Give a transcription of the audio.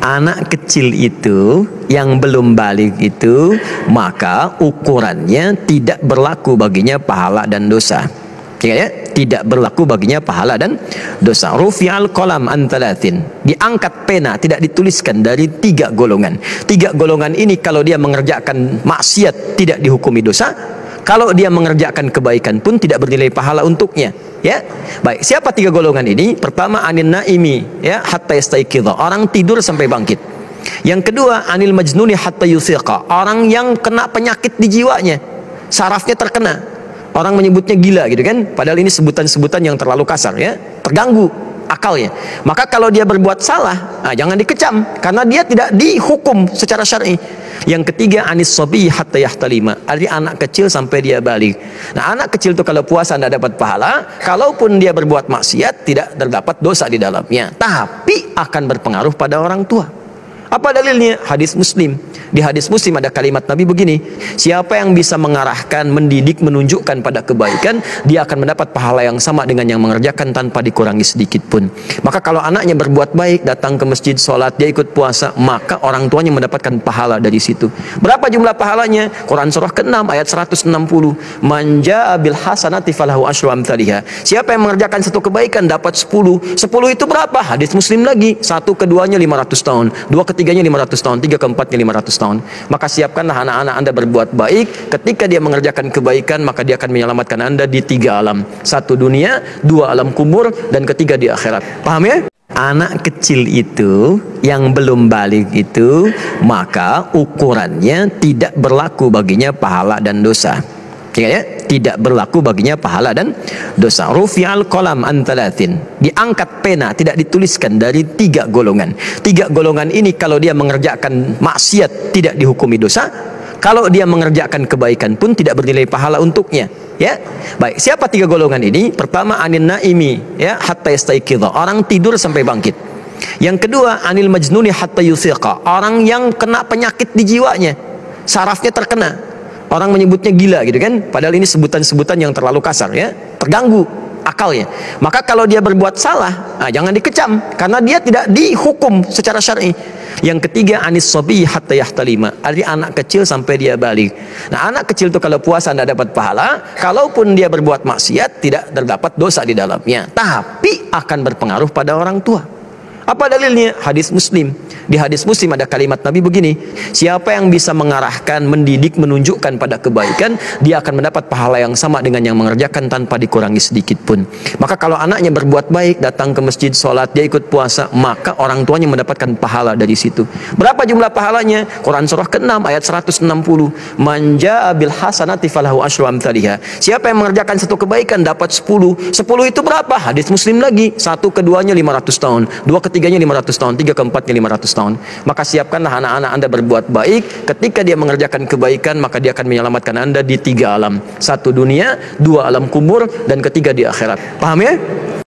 Anak kecil itu yang belum balik itu, maka ukurannya tidak berlaku baginya pahala dan dosa. Ya, tidak berlaku baginya pahala dan dosa. Rufi'al qalam an thalathin, diangkat pena, tidak dituliskan dari 3 golongan. 3 golongan ini kalau dia mengerjakan maksiat tidak dihukumi dosa, kalau dia mengerjakan kebaikan pun tidak bernilai pahala untuknya. Ya, baik. Siapa 3 golongan ini? Pertama, anin naimi, ya, hatta yastaiqidha, orang tidur sampai bangkit. Yang kedua, anil majnuni hatta yusiqa, orang yang kena penyakit di jiwanya, sarafnya terkena. Orang menyebutnya gila gitu kan, padahal ini sebutan-sebutan yang terlalu kasar, ya, terganggu akalnya. Maka kalau dia berbuat salah, jangan dikecam karena dia tidak dihukum secara syar'i. Yang ketiga, anis sobi hatta yahtalima, artinya anak kecil sampai dia balik. Nah, anak kecil itu kalau puasa tidak dapat pahala, kalaupun dia berbuat maksiat tidak terdapat dosa di dalamnya, tapi akan berpengaruh pada orang tua. Apa dalilnya? Hadis Muslim. Di hadis Muslim ada kalimat Nabi begini, siapa yang bisa mengarahkan, mendidik, menunjukkan pada kebaikan, dia akan mendapat pahala yang sama dengan yang mengerjakan tanpa dikurangi sedikit pun. Maka kalau anaknya berbuat baik, datang ke masjid, sholat, dia ikut puasa, maka orang tuanya mendapatkan pahala dari situ. Berapa jumlah pahalanya? Quran surah ke-6 ayat 160. Man jaa bil hasanati falahu asyru amsalihha. Siapa yang mengerjakan satu kebaikan dapat 10. 10 itu berapa? Hadis Muslim lagi. 1 keduanya 500 tahun, 2 ketiganya 500 tahun, 3 keempatnya 500 tahun. Maka siapkanlah anak-anak Anda berbuat baik. Ketika dia mengerjakan kebaikan, maka dia akan menyelamatkan Anda di 3 alam. 1 dunia, 2 alam kubur, dan ketiga di akhirat. Paham ya? Anak kecil itu yang belum balik itu, maka ukurannya tidak berlaku baginya pahala dan dosa. Ya, tidak berlaku baginya pahala dan dosa. Rufi'al qalam an thalathin, diangkat pena, tidak dituliskan dari 3 golongan. 3 golongan ini kalau dia mengerjakan maksiat tidak dihukumi dosa, kalau dia mengerjakan kebaikan pun tidak bernilai pahala untuknya. Ya, baik. Siapa 3 golongan ini? Pertama, anin naimi, ya, hatta yastaiqidha, orang tidur sampai bangkit. Yang kedua, anil majnuni hatta yusiqa, orang yang kena penyakit di jiwanya, sarafnya terkena. Orang menyebutnya gila gitu kan, padahal ini sebutan-sebutan yang terlalu kasar, ya, terganggu akalnya. Maka kalau dia berbuat salah, jangan dikecam karena dia tidak dihukum secara syar'i. Yang ketiga, anis sobi hatta yahtalima, artinya anak kecil sampai dia balik. Nah, anak kecil itu kalau puasa tidak dapat pahala, kalaupun dia berbuat maksiat tidak terdapat dosa di dalamnya, tapi akan berpengaruh pada orang tua. Apa dalilnya? Hadis Muslim. Di hadis Muslim ada kalimat Nabi begini, siapa yang bisa mengarahkan, mendidik, menunjukkan pada kebaikan, dia akan mendapat pahala yang sama dengan yang mengerjakan tanpa dikurangi sedikit pun. Maka kalau anaknya berbuat baik, datang ke masjid, sholat, dia ikut puasa, maka orang tuanya mendapatkan pahala dari situ. Berapa jumlah pahalanya? Quran surah ke-6 ayat 160. Man jaa bil hasanati falahu asyru amsalihha. Siapa yang mengerjakan satu kebaikan dapat 10. 10 itu berapa? Hadis Muslim lagi. 1 keduanya 500 tahun, 2 ketiganya 500 tahun, 3 keempatnya 500 tahun. Maka siapkanlah anak-anak Anda berbuat baik. Ketika dia mengerjakan kebaikan, maka dia akan menyelamatkan Anda di 3 alam. 1 dunia, 2 alam kubur, dan ketiga di akhirat. Paham ya?